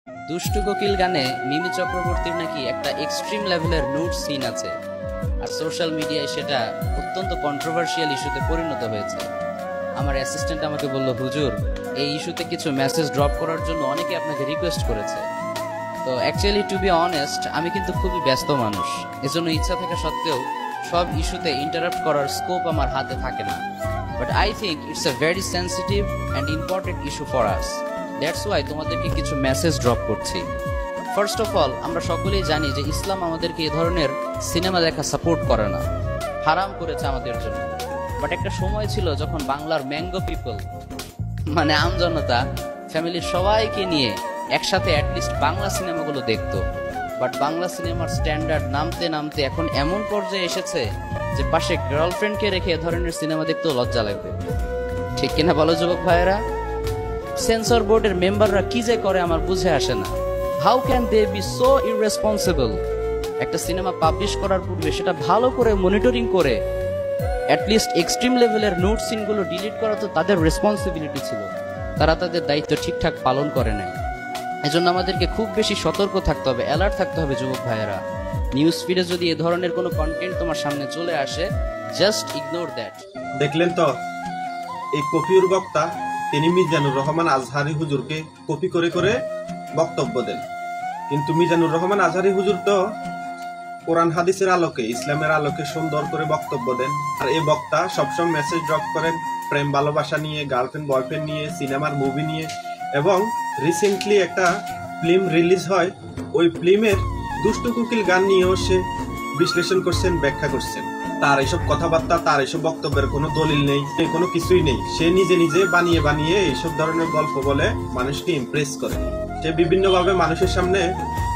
দুষ্টু কোকিল গানে মিমি চক্রবর্তীর নাকি একটা এক্সট্রিম লেভেলের নুড সিন আছে, আর সোশ্যাল মিডিয়ায় সেটা অত্যন্ত কন্ট্রোভার্সিয়াল ইস্যুতে পরিণত হয়েছে। আমার অ্যাসিস্ট্যান্ট আমাকে বলল, হুজুর এই ইস্যুতে কিছু মেসেজ ড্রপ করার জন্য অনেকে আপনাকে রিকোয়েস্ট করেছে। তো অ্যাকচুয়ালি টু বি অনেস্ট, আমি কিন্তু খুবই ব্যস্ত মানুষ, এজন্য ইচ্ছা থাকা সত্ত্বেও সব ইস্যুতে ইন্টারাপ্ট করার স্কোপ আমার হাতে থাকে না। But I think it's a very sensitive and important issue for us. That's why তোমাদেরকে কিছু মেসেজ ড্রপ করছি। ফার্স্ট অফ অল, আমরা সকলেই জানি যে ইসলাম আমাদেরকে এ ধরনের সিনেমা দেখা সাপোর্ট করে না, হারাম করেছে আমাদের জন্য। বাট একটা সময় ছিল যখন বাংলার ম্যাঙ্গো পিপল, মানে আমজনতা, ফ্যামিলির সবাইকে নিয়ে একসাথে অ্যাটলিস্ট বাংলা সিনেমাগুলো দেখতো। বাট বাংলা সিনেমার স্ট্যান্ডার্ড নামতে নামতে এখন এমন পর্যায়ে এসেছে যে পাশে গার্লফ্রেন্ডকে রেখে এ ধরনের সিনেমা দেখতেও লজ্জা লাগবে। ঠিক কিনা বলো যুবক ভাইয়েরা? সেন্সর বোর্ডের মেম্বাররা কি যে করে আমার বুঝে আসে না। How can they be so irresponsible? একটা সিনেমা পাবলিশ করার পূর্বে সেটা ভালো করে মনিটরিং করে অ্যাটলিস্ট এক্সট্রিম লেভেলের নোট সিনগুলো ডিলিট করা তো তাদের রেসপন্সিবিলিটি ছিল। তারা তাদের দায়িত্ব ঠিকঠাক পালন করে নাই। এজন্য আমাদেরকে খুব বেশি সতর্ক থাকতে হবে, অ্যালার্ট থাকতে হবে যুবক ভাইয়েরা। নিউজ ফিডে যদি এ ধরনের কোনো কন্টেন্ট তোমার সামনে চলে আসে, জাস্ট ইগনোর দ্যাট। দেখলেন তো, এই কপির বক্তা তিনি মিজানুর রহমান আজহারি হুজুরকে কপি করে করে বক্তব্য দেন। কিন্তু মিজানুর রহমান আজহারি হুজুর তো কোরআন হাদিসের আলোকে, ইসলামের আলোকে সুন্দর করে বক্তব্য দেন। আর এই বক্তা সবসময় মেসেজ ড্রপ করেন প্রেম ভালোবাসা নিয়ে, গার্লফ্রেন্ড বয়ফ্রেন্ড নিয়ে, সিনেমার মুভি নিয়ে। এবং রিসেন্টলি একটা ফিল্ম রিলিজ হয়, ওই ফিল্মের দুষ্টু কোকিল গান নিয়েও সে বিশ্লেষণ করছেন, ব্যাখ্যা করছেন। তার এইসব কথাবার্তা, তার এইসব বক্তব্যের কোনো দলিল নেই, কোনো কিছুই নেই। সে নিজে নিজে বানিয়ে বানিয়ে এইসব ধরনের গল্প বলে মানুষকে ইমপ্রেস করে। সে বিভিন্নভাবে মানুষের সামনে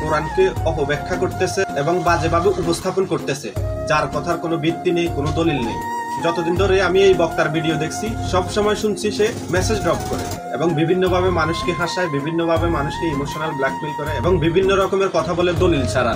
কোরআনকে অপব্যাখ্যা করতেছে এবং বাজেভাবে উপস্থাপন করতেছে, যার কথার কোনো ভিত্তি নেই, কোনো দলিল নেই। যতদিন ধরে আমি এই বক্তার ভিডিও দেখছি, সব সময় শুনছি সে মেসেজ ড্রপ করে এবং বিভিন্নভাবে মানুষকে হাসায়, বিভিন্নভাবে মানুষকে ইমোশনাল ব্ল্যাকমেইল করে এবং বিভিন্ন রকমের কথা বলে দলিল ছাড়া।